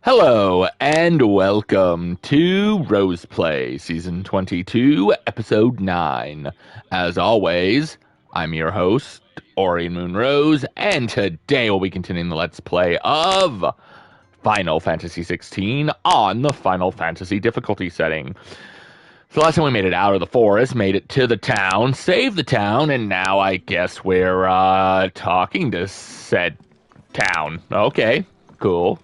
Hello and welcome to Roseplay Season 22, Episode 9. As always, I'm your host, Aurian MoonRose, and today we'll be continuing the Let's Play of Final Fantasy XVI on the Final Fantasy difficulty setting. So last time we made it out of the forest, made it to the town, saved the town, and now I guess we're talking to said town. Okay, cool.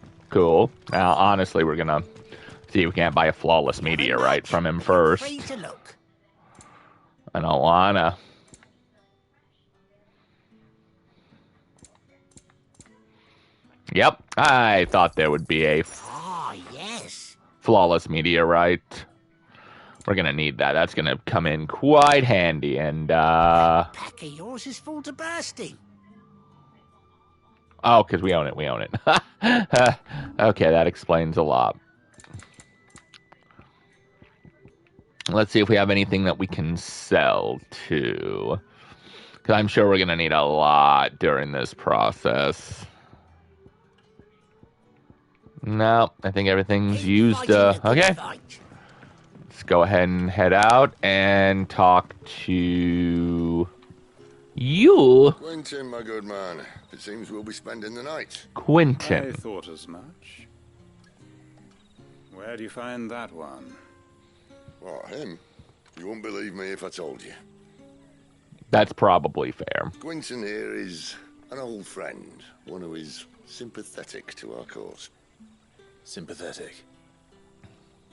Now, honestly, we're gonna see if we can't buy a flawless meteorite from him first. I don't wanna. Yep, I thought there would be a flawless meteorite. We're gonna need that. That's gonna come in quite handy, and Pack of yours is full to bursting. oh, because we own it. Okay, that explains a lot. Let's see if we have anything that we can sell to. Because I'm sure we're going to need a lot during this process. No, I think everything's used. Okay. Let's go ahead and head out and talk to you. Quentin, my good man. It seems we'll be spending the night. Quentin. I thought as much. Where do you find that one? What, him? You wouldn't believe me if I told you. That's probably fair. Quentin here is an old friend, one who is sympathetic to our cause. Sympathetic?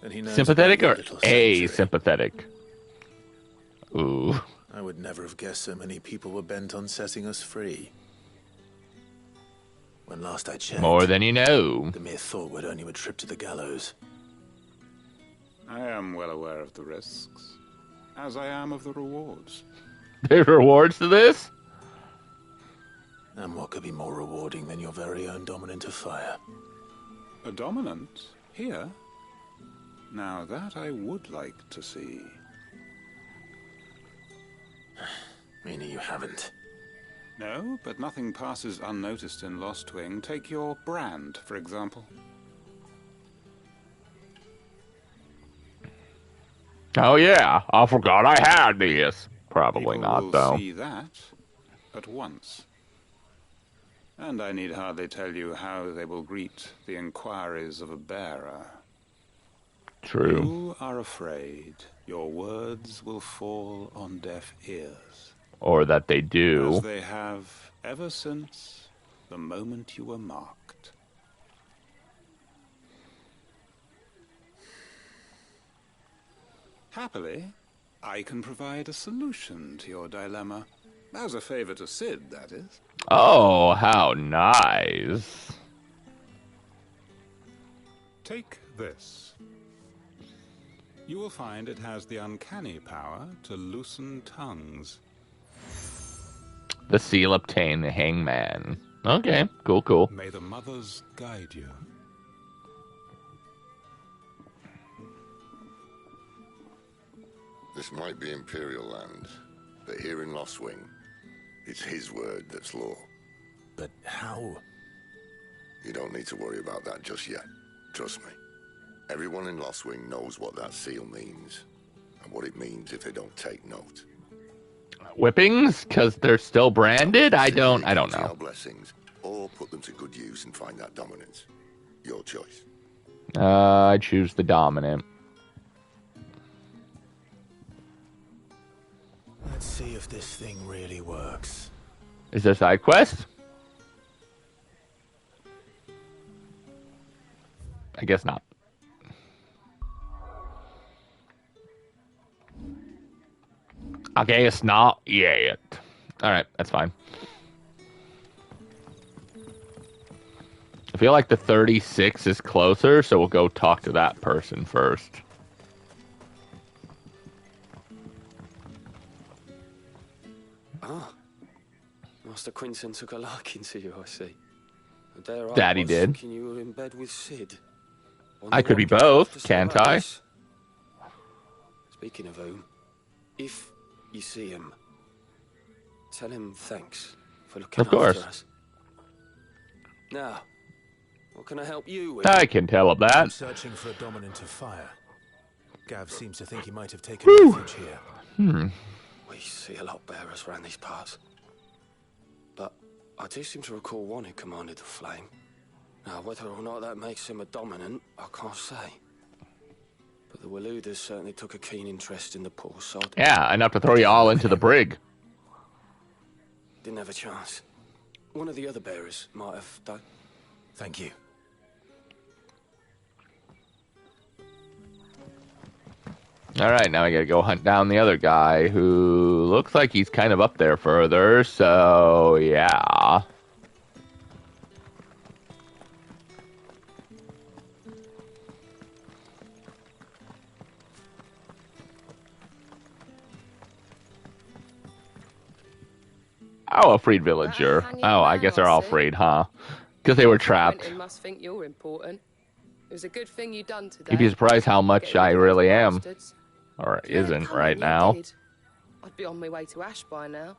And he knows Sympathetic or little sanctuary. asympathetic? Ooh. I would never have guessed so many people were bent on setting us free. When last I checked, More than you know. the mere thought would earn you a trip to the gallows. I am well aware of the risks, as I am of the rewards. There's rewards to this? And what could be more rewarding than your very own dominant of fire? A dominant? Here? Now that I would like to see. Meaning you haven't. No, but nothing passes unnoticed in Lost Wing. Take your brand, for example. Oh yeah, I forgot I had these. Probably People not, will though. see that at once. And I need hardly tell you how they will greet the inquiries of a bearer. True. You are afraid your words will fall on deaf ears. Or that they do. As they have ever since the moment you were marked. Happily, I can provide a solution to your dilemma. As a favor to Sid, that is. Oh, how nice. Take this. You will find it has the uncanny power to loosen tongues. The seal obtained, the hangman. Okay, cool. May the mothers guide you. This might be Imperial land, but here in Lost Wing, it's his word that's law. But how? You don't need to worry about that just yet. Trust me. Everyone in Lost Wing knows what that seal means, and what it means if they don't take note. Whippings? Because they're still branded? I don't Our know. blessings, or put them to good use and find that dominance. Your choice. I choose the dominant. Let's see if this thing really works. Is there a side quest? I guess not. I guess not yet. Alright, that's fine. I feel like the 36 is closer, so we'll go talk to that person first. Ah, Master Quinton took a liking to you, I see. And there Daddy I was, did. thinking you were in bed with Sid. I could be Wonder what both, to say can't about I? this. Speaking of whom, if you see him, tell him thanks for looking Of course. after us. Now, What can I help you with? I can tell him I'm that. searching for a dominant of fire. Gav seems to think he might have taken refuge here. We see a lot of bearers around these parts. But I do seem to recall one who commanded the flame. Now, whether or not that makes him a dominant, I can't say. But the Waluders certainly took a keen interest in the poor sod. Yeah, enough to throw you all into the brig. Didn't have a chance. One of the other bearers might have done. Thank you. Alright, now I gotta go hunt down the other guy who looks like he's kind of up there further, so yeah. Oh, a freed villager. Oh, I guess they're all freed, huh? Because they were trapped. Quentin must think you're important. It was a good thing you done today. You'd be surprised how much Getting I rid of really those am. bastards. Or Yeah, isn't come right on, you now. did. I'd be on my way to Ash by now.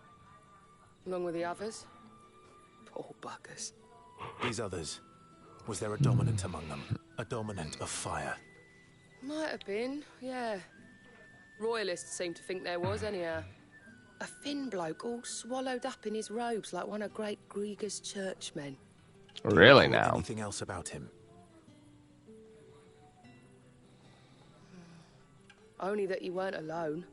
Along with the others. Poor buggers. These others. Was there a dominant among them? A dominant of fire? Might have been, yeah. Royalists seem to think there was, anyhow. A thin bloke all swallowed up in his robes like one of Great Gregor's churchmen. Really Do you know now? anything else about him? Only that he weren't alone.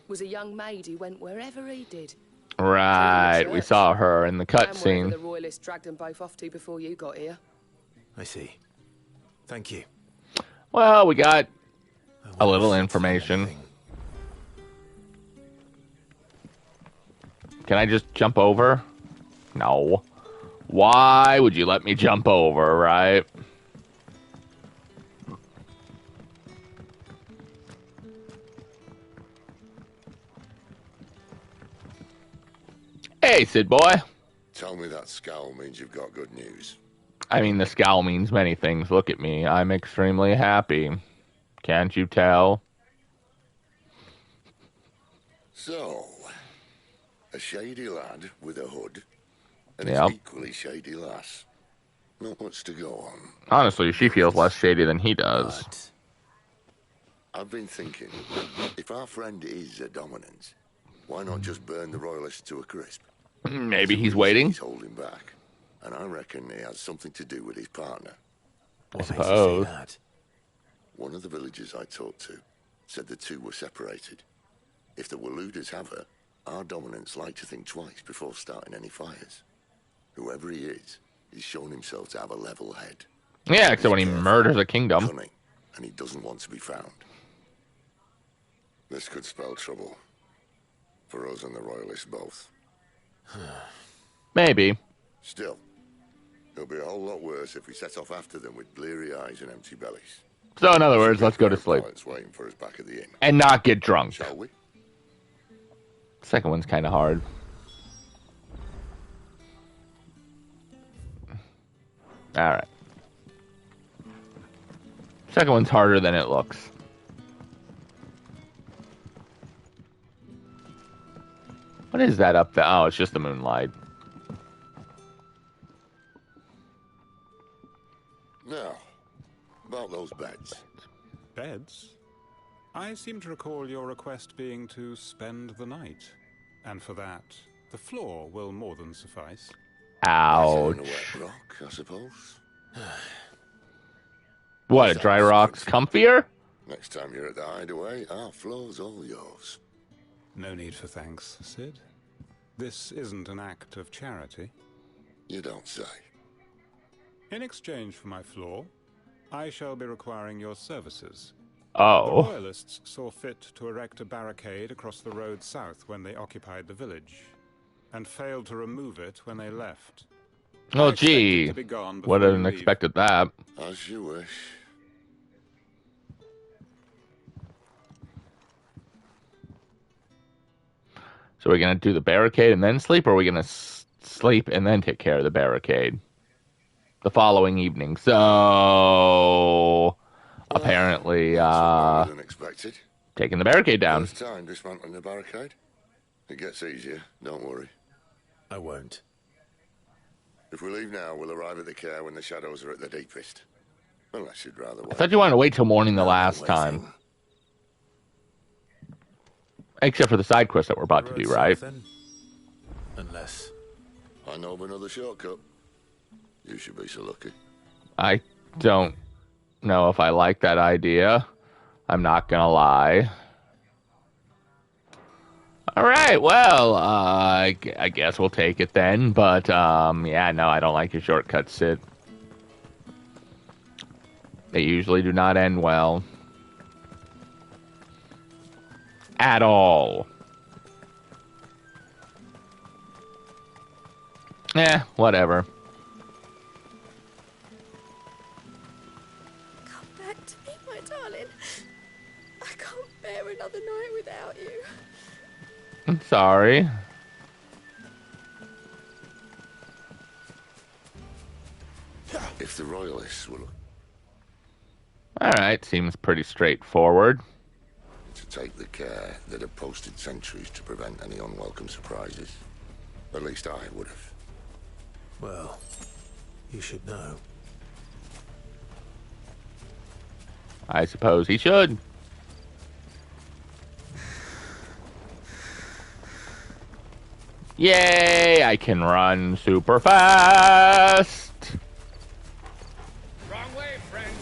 Was a young maid who went wherever he did. Right, we saw her in the And wherever cutscene. the Royalists dragged them both off to before you got here. I see. Thank you. Well, we got I a wonder little if information. anything- Can I just jump over? No. Why would you let me jump over, right? Hey, Sid boy. Tell me that scowl means you've got good news. I mean, the scowl means many things. Look at me. I'm extremely happy. Can't you tell? So, a shady lad with a hood, and Yep. an equally shady lass. Not much to go on. Honestly, she feels less shady than he does. But I've been thinking, if our friend is a dominant, why not just burn the royalists to a crisp? Maybe he's There's a reason waiting. He's holding back, and I reckon he has something to do with his partner. what makes you suppose. say that? One of the villagers I talked to said the two were separated. If the Waluders have her, our dominants like to think twice before starting any fires. Whoever he is, he's shown himself to have a level head. Yeah, except when he Careful, murders a kingdom. cunning, and he doesn't want to be found. This could spell trouble. For us and the Royalists both. Maybe. Still, it'll be a whole lot worse if we set off after them with bleary eyes and empty bellies. So, in other words, let's go to sleep. Pilots waiting for us back at the inn. And not get drunk. Shall we? Second one's kind of hard. Alright. Second one's harder than it looks. What is that up there? Oh, it's just the moonlight. Now, about those beds. Beds? I seem to recall your request being to spend the night. And for that, the floor will more than suffice. Ouch. On a wet rock, I suppose. What, a dry rock's comfier? Next time you're at the hideaway, our floor's all yours. No need for thanks, Sid. This isn't an act of charity. You don't say. In exchange for my floor, I shall be requiring your services. The Oh. Royalists saw fit to erect a barricade across the road south when they occupied the village, and failed to remove it when they left. Oh, I expect it gee. to be gone before Wouldn't you leave. expected that. As you wish. So we're gonna do the barricade and then sleep, or are we gonna sleep and then take care of the barricade the following evening? So apparently, Longer than expected. taking the barricade down. First time dismantling the barricade. It gets easier, don't worry. I won't. If we leave now, we'll arrive at the care when the shadows are at their deepest. Unless you'd rather I wait. thought you wanted to wait till morning the No, last we're time. waiting. Except for the side quest that we're about to Road do, right? south, then? Unless... I know of another shortcut. You should be so lucky. I don't know if I like that idea. I'm not gonna lie. All right, well, I guess we'll take it then. But, yeah, no, I don't like your shortcuts, Sid. They usually do not end well. At all. Whatever. Come back to me, my darling. I can't bear another night without you. I'm sorry. If the royalists were Alright, seems pretty straightforward. to take the care, they'd have posted sentries to prevent any unwelcome surprises. At least I would have. Well, you should know. I suppose he should. Yay, I can run super fast. Wrong way, friend.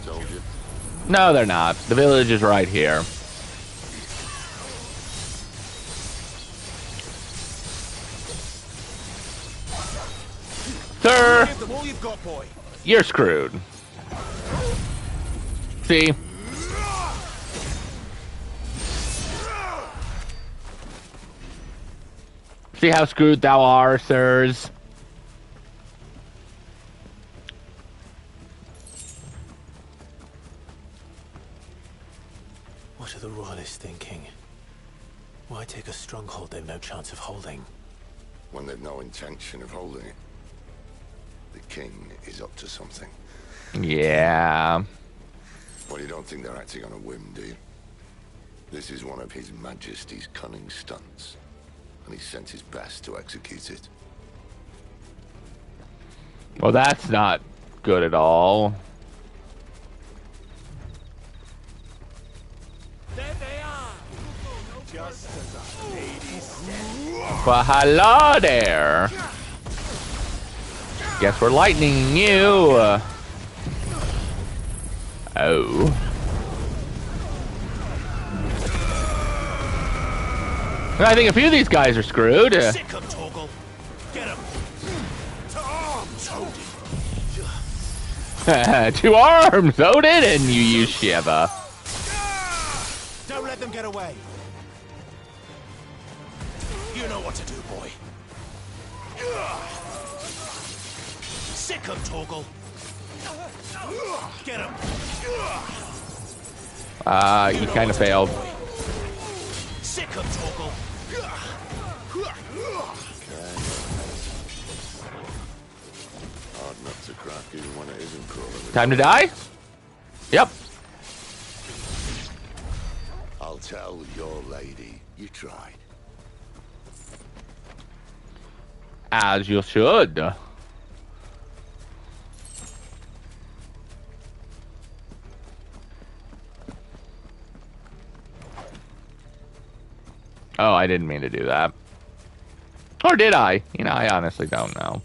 Told you. No, they're not. The village is right here. Sir, Give them all you've got, boy. you're screwed. See? See how screwed thou art, sirs? What are the royalists thinking? Why take a stronghold they've no chance of holding? When they've no intention of holding it. The king is up to something. Yeah. Well, you don't think they're acting on a whim, do you? This is one of His Majesty's cunning stunts, and he's sent his best to execute it. Well, that's not good at all. There they are. Just as a lady said. Well, hello there. Guess we're lightning you. Oh. I think a few of these guys are screwed. Sick him, Torgal. Get him. To arms, Odin. To arms, Odin, and you use Shiva. Don't let them get away. You know what to do, boy. Sick him, Torgal. Get him. You kind of failed. Sick him, Torgal. Hard nut to crack even when it isn't crawling. Time to die? Yep. I'll tell your lady you tried. As you should. Oh, I didn't mean to do that. Or did I? You know, I honestly don't know.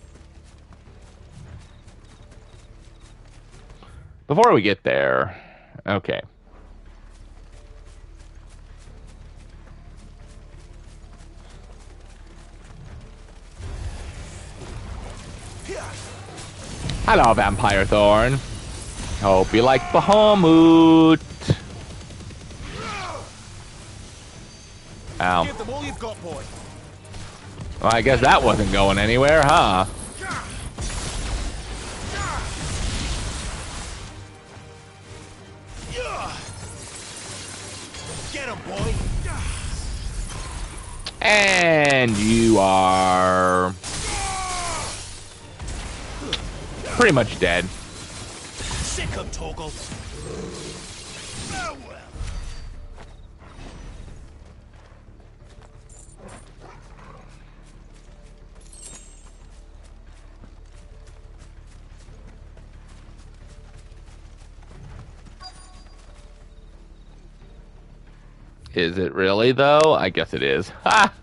Before we get there, okay. Hello, Vampire Thorn. Hope you like Bahamut. Ow. Give them all you've got, boy. Well, I guess that wasn't going anywhere, huh? Get him, boy. And you are pretty much dead. Sick him, Torgal. Is it really, though? I guess it is. Ha!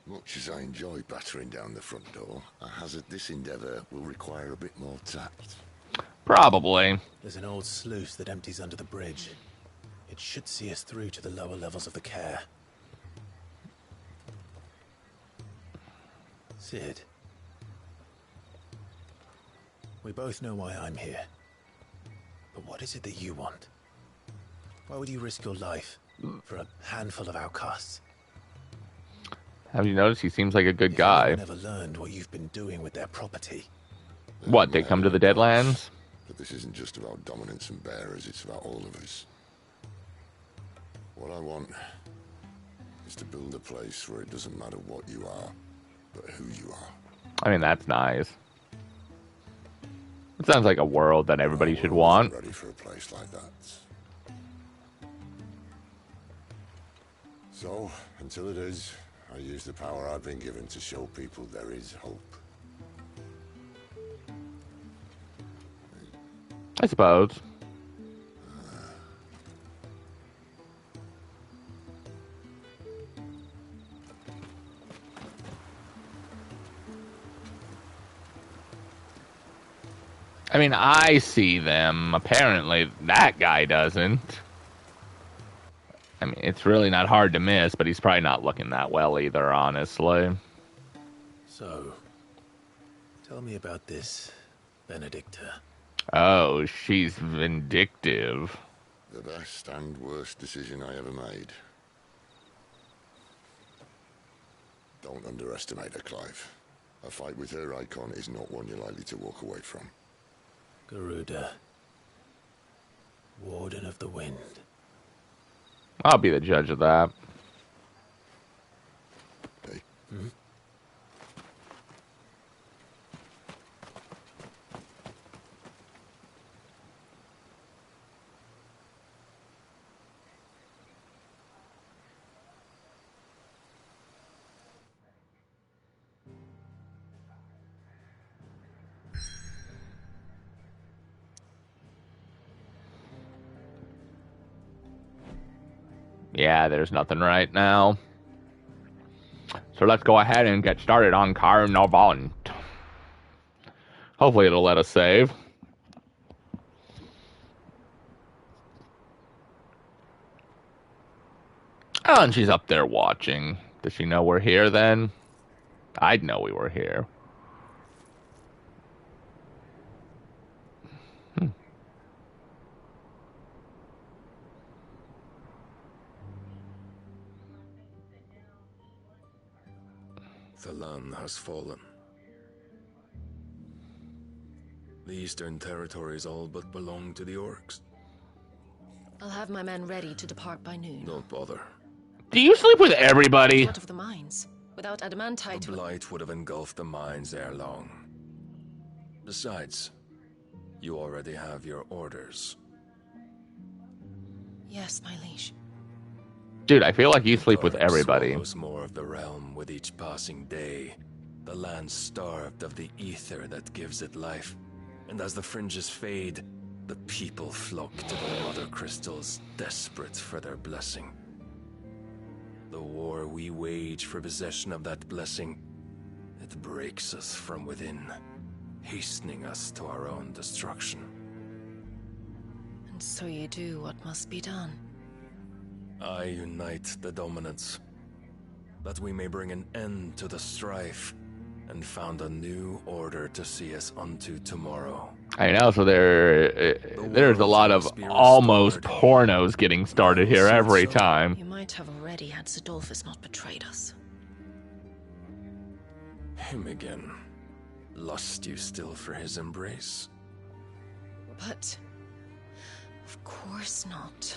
Much as I enjoy battering down the front door, I hazard this endeavour will require a bit more tact. Probably. There's an old sluice that empties under the bridge. It should see us through to the lower levels of the care. Sid. We both know why I'm here. But what is it that you want? Why would you risk your life for a handful of outcasts? Have you noticed he seems like a good If guy? anyone ever learned what you've been doing with their property. What, they come to the Deadlands? But this isn't just about dominance and bearers, it's about all of us. What I want is to build a place where it doesn't matter what you are, but who you are. I mean, that's nice. It sounds like a world that everybody should want. Ready for a place like that. So, until it is, I use the power I've been given to show people there is hope. I suppose. I mean, I see them. Apparently, that guy doesn't. I mean, it's really not hard to miss, but he's probably not looking that well either, honestly. So, tell me about this Benedicta. Oh, she's vindictive. The best and worst decision I ever made. Don't underestimate her, Clive. A fight with her icon is not one you're likely to walk away from. Garuda. Warden of the Wind. I'll be the judge of that. Hey. Hmm? Yeah, there's nothing right now. So let's go ahead and get started on Carnarvon. Hopefully it'll let us save. Oh, and she's up there watching. Does she know we're here then? I'd know we were here. The land has fallen. The Eastern Territories all but belong to the Orcs. I'll have my men ready to depart by noon. Don't bother. Do you sleep with everybody? What of the mines? Without adamantite... The blight would have engulfed the mines ere long. Besides, you already have your orders. Yes, my liege. Dude, I feel like you sleep with everybody. Swallows more of the realm with each passing day. The land starved of the ether that gives it life. And as the fringes fade, the people flock to the water crystals, desperate for their blessing. The war we wage for possession of that blessing, it breaks us from within, hastening us to our own destruction. And so you do what must be done. I unite the dominants, that we may bring an end to the strife, and found a new order to see us unto tomorrow. I know, so there's a lot of almost pornos getting started here every time. You might have already had Sidolphus not betrayed us. Him again. Lust you still for his embrace? But... of course not.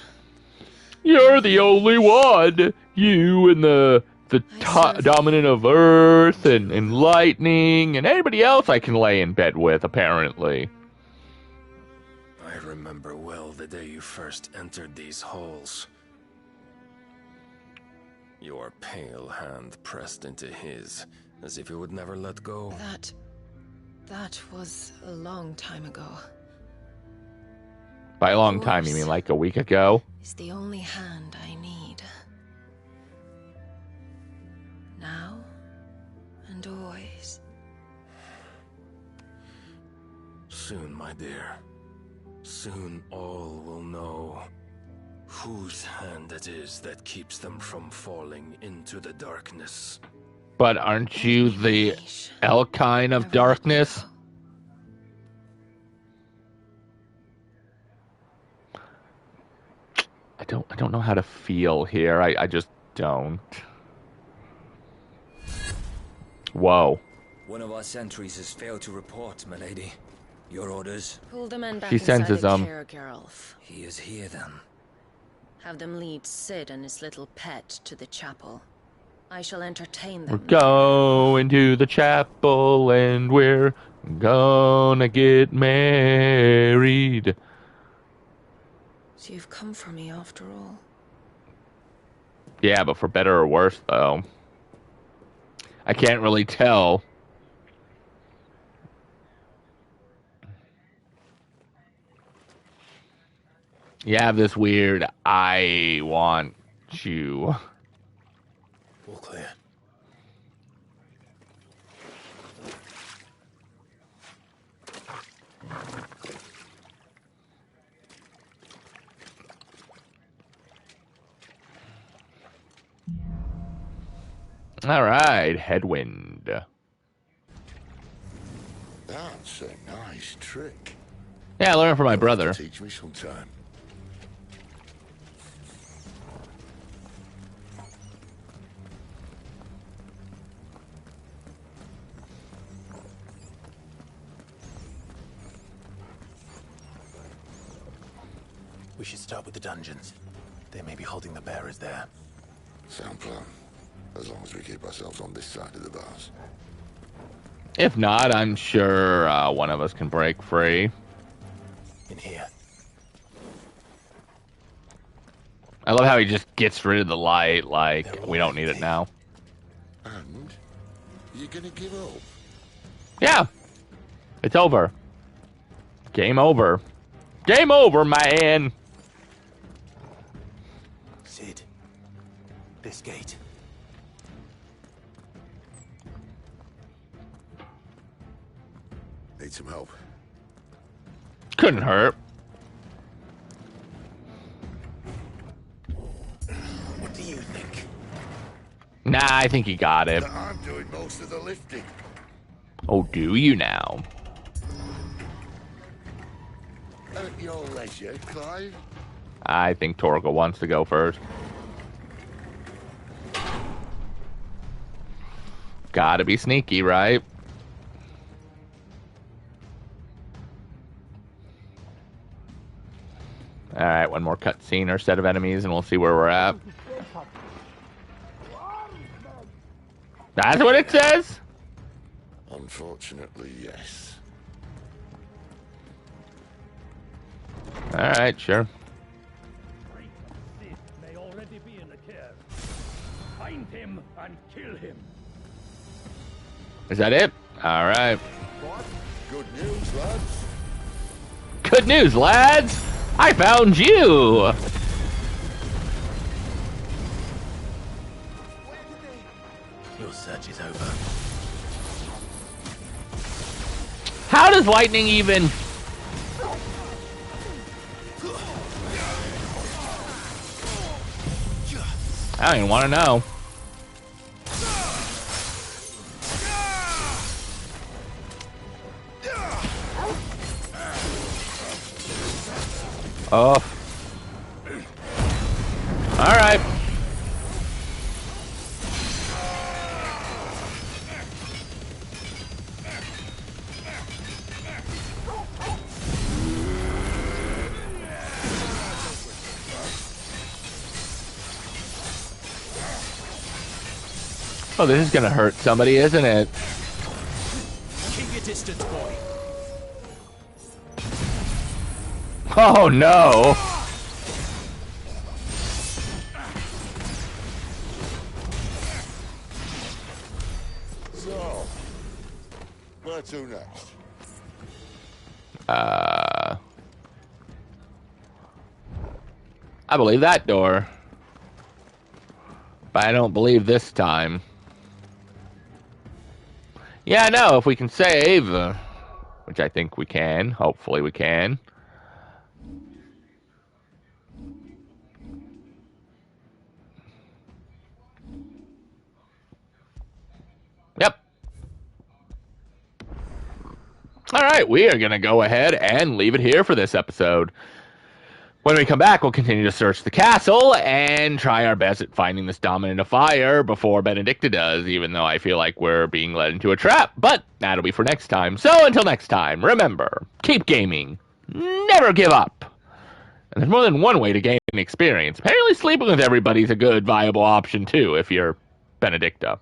You're the only one! You and the dominant of earth and lightning and anybody else I can lay in bed with, apparently. I remember well the day you first entered these halls. Your pale hand pressed into his, as if he would never let go. That was a long time ago. By a long time, you mean like a week ago? It's the only hand I need. Now and always. Soon, my dear. Soon all will know whose hand it is that keeps them from falling into the darkness. But aren't you the Elkine of darkness? I don't know how to feel here. I just don't. Whoa. One of our sentries has failed to report, milady. Your orders? Pull the men back She inside senses the chair, Geralf. He is here, then. Have them lead Sid and his little pet to the chapel. I shall entertain We're them. going to the chapel and we're gonna get married. So you've come for me after all. Yeah, but for better or worse, though. I can't really tell. You have this weird, I want you. All clear. All right, headwind. That's a nice trick. Yeah, I learned from my brother. Teach me sometime. We should start with the dungeons. They may be holding the bearers there. Sound plan. As long as we keep ourselves on this side of the bars. If not, I'm sure one of us can break free. In here. I love how he just gets rid of the light, like, we don't need it now. And? You're gonna give up? Yeah. It's over. Game over. Game over, man! Sid. This gate. Need some help. Couldn't hurt. What do you think? Nah, I think he got it. I'm doing most of the lifting. Oh, do you now? At your leisure, Clive. I think Torgal wants to go first. Gotta be sneaky, right? Alright, one more cutscene or set of enemies and we'll see where we're at. That's what it says? Unfortunately, yes. Alright, sure. Sid may already be in the care. Find him and kill him. Is that it? Alright. What? Good news, lads. Good news, lads! I found you! Your search is over. How does lightning even... I don't even want to know. Oh. All right. Oh, this is gonna hurt somebody, isn't it? Keep your distance, boy. Oh no! To next. I believe that door. But I don't believe this time. Yeah, no, if we can save, which I think we can. Hopefully we can. Yep. All right, we are going to go ahead and leave it here for this episode. When we come back, we'll continue to search the castle and try our best at finding this dominant of fire before Benedicta does, even though I feel like we're being led into a trap. But that'll be for next time. So until next time, remember, keep gaming. Never give up. And there's more than one way to gain experience. Apparently sleeping with everybody's a good, viable option too, if you're Benedicta.